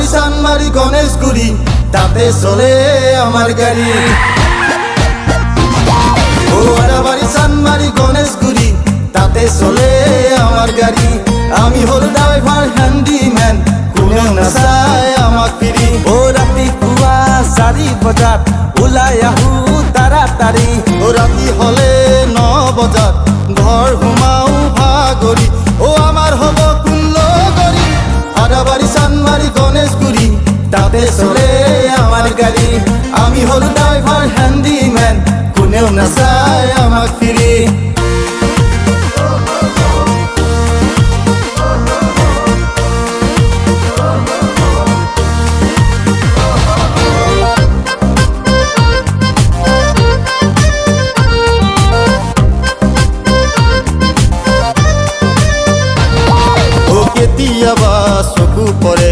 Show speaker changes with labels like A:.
A: আদাবাড়ি চানমারি গণেশগুড়ি তাতে চলে আমার গাড়ি। ও আদাবাড়ি চানমারি গণেশগুড়ি তাতে চলে আমার গাড়ি। আমি হল ড্রাইভার হ্যান্ডিম্যান, কোনেও নাচায় আমাক ফিরি।
B: ও ৰাতিপুৱা 4 বজাত ওলাই আহো তাড়াতাড়ি।
A: ও রাতি হলে 9 বজাত ঘর ঘুমাও ভাগরি। ও আমার হব কুল্লগড়ি আদাবাড়ি চানমারি গণেশগুড়ি তাতে চলে আমার গাড়ি। আমি হল ড্রাইভার হ্যান্ডিম্যান, কোনেও নাচায় আমাক ফিরি। কেতিয়াবা চকু পৰে